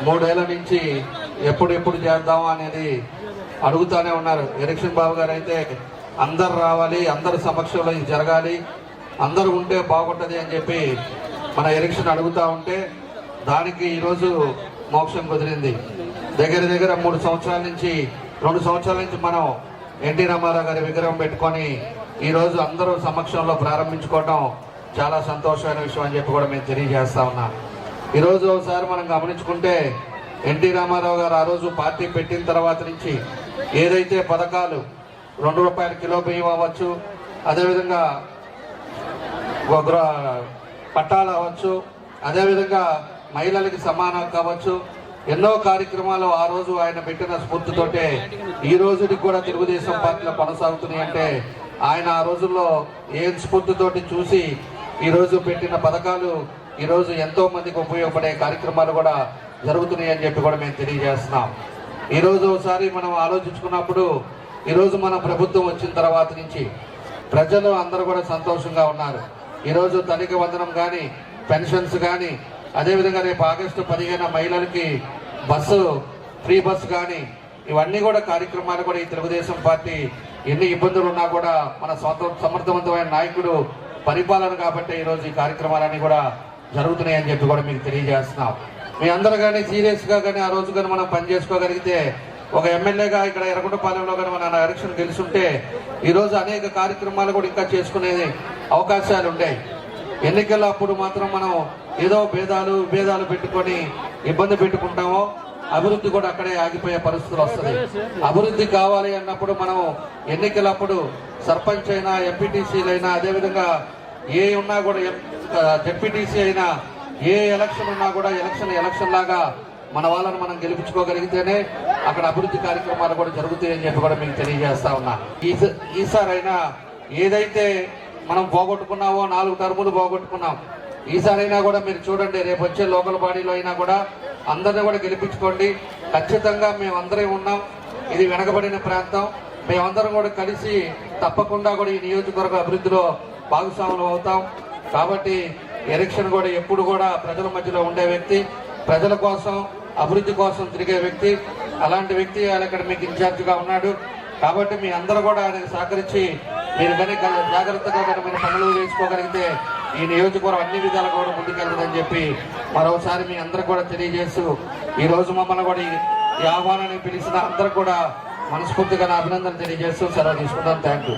3 ఏళ్ల నుంచి ఎప్పుడు చేద్దామా అనేది అడుగుతానే ఉన్నారు. ఎలక్షన్ బాబు గారు అయితే అందరు రావాలి, అందరి సమక్షంలో ఇది జరగాలి, అందరూ ఉంటే బాగుంటుంది అని చెప్పి మన ఎలక్షన్ అడుగుతూ ఉంటే దానికి ఈరోజు మోక్షం కుదిరింది. దగ్గర 2 సంవత్సరాల నుంచి మనం ఎన్టీ రామారావు గారి విగ్రహం పెట్టుకొని ఈరోజు అందరూ సమక్షంలో ప్రారంభించుకోవడం చాలా సంతోషమైన విషయం అని చెప్పి కూడా మేము తెలియజేస్తా ఉన్నాం. ఈరోజు ఒకసారి మనం గమనించుకుంటే ఎన్టీ రామారావు గారు ఆ రోజు పార్టీ పెట్టిన తర్వాత నుంచి ఏదైతే పథకాలు ₹2 కిలో బియ్యం అవ్వచ్చు, అదేవిధంగా పట్టాలు అవ్వచ్చు, అదేవిధంగా మహిళలకి సమానం కావచ్చు, ఎన్నో కార్యక్రమాలు ఆ రోజు ఆయన పెట్టిన స్ఫూర్తితోటే ఈ రోజుకి కూడా తెలుగుదేశం పార్టీలో కొనసాగుతున్నాయి. అంటే ఆయన ఆ రోజుల్లో ఏ స్ఫూర్తితోటి చూసి ఈరోజు పెట్టిన పథకాలు ఈరోజు ఎంతో మందికి ఉపయోగపడే కార్యక్రమాలు కూడా జరుగుతున్నాయి అని చెప్పి కూడా మేము తెలియజేస్తున్నాం. ఈరోజు ఒకసారి మనం ఆలోచించుకున్నప్పుడు ఈరోజు మన ప్రభుత్వం వచ్చిన తర్వాత నుంచి ప్రజలు అందరూ కూడా సంతోషంగా ఉన్నారు. ఈరోజు తల్లికి వందనం కానీ, పెన్షన్స్ కానీ, అదేవిధంగా రేపు ఆగస్టు 15 మహిళలకి ఫ్రీ బస్సు కానీ, ఇవన్నీ కూడా కార్యక్రమాలు కూడా ఈ తెలుగుదేశం పార్టీ ఎన్ని ఇబ్బందులు ఉన్నా కూడా మన సమర్థవంతమైన నాయకుడు పరిపాలన కాబట్టి ఈరోజు ఈ కార్యక్రమాలన్నీ కూడా జరుగుతున్నాయని చెప్పి కూడా మీకు తెలియజేస్తున్నాం. మీ అందరూ కానీ సీరియస్గా కానీ ఆ రోజు కానీ మనం పనిచేసుకోగలిగితే ఒక ఎమ్మెల్యేగా ఇక్కడ ఎర్రగుంటపాలెంలో కానీ మన ఎలక్షన్ గెలుచుంటే ఈరోజు అనేక కార్యక్రమాలు కూడా ఇంకా చేసుకునే అవకాశాలు ఉంటాయి. ఎన్నికల అప్పుడు మాత్రం మనం ఏదో భేదాలు పెట్టుకొని ఇబ్బంది పెట్టుకుంటామో అభివృద్ధి కూడా అక్కడే ఆగిపోయే పరిస్థితులు వస్తుంది. అభివృద్ధి కావాలి అన్నప్పుడు మనం ఎన్నికలప్పుడు సర్పంచ్ అయినా, ఎంపీటీసీలైనా, అదేవిధంగా ఏ ఉన్నా కూడా జెడ్పీటీసీ అయినా, ఏ ఎలక్షన్ ఉన్నా కూడా ఎలక్షన్ లాగా మన వాళ్ళని మనం గెలిపించుకోగలిగితేనే అక్కడ అభివృద్ధి కార్యక్రమాలు కూడా జరుగుతాయని చెప్పి కూడా మీకు తెలియజేస్తా ఉన్నా. ఈసారైనా ఏదైతే మనం పోగొట్టుకున్నామో 4 టర్ములు పోగొట్టుకున్నాం, ఈసారైనా కూడా మీరు చూడండి, రేపు వచ్చే లోకల్ బాడీలో అయినా కూడా అందరినీ కూడా గెలిపించుకోండి. ఖచ్చితంగా మేమందరం ఉన్నాం. ఇది వెనకబడిన ప్రాంతం, మేమందరం కూడా కలిసి తప్పకుండా కూడా ఈ నియోజకవర్గ అభివృద్ధిలో భాగస్వాములు అవుతాం. కాబట్టి ఎలక్షన్ కూడా ఎప్పుడు కూడా ప్రజల మధ్యలో ఉండే వ్యక్తి, ప్రజల కోసం అభివృద్ధి కోసం తిరిగే వ్యక్తి, అలాంటి వ్యక్తి ఆయన ఇక్కడ మీకు ఇన్ఛార్జిగా ఉన్నాడు. కాబట్టి మీ అందరూ కూడా ఆయనకు సహకరించి మీరు కనుక జాగ్రత్తగా మీరు పనులు చేసుకోగలిగితే ఈ నియోజకవర్గం అన్ని విధాలు కూడా ముందుకెళ్తుందని చెప్పి మరోసారి మీ అందరూ కూడా తెలియజేస్తూ ఈ రోజు మమ్మల్ని కూడా ఈ ఆహ్వానాన్ని పిలిచిన అందరూ కూడా మనస్ఫూర్తిగా అభినందన తెలియజేస్తూ సెలవు తీసుకుంటాను. Thank you.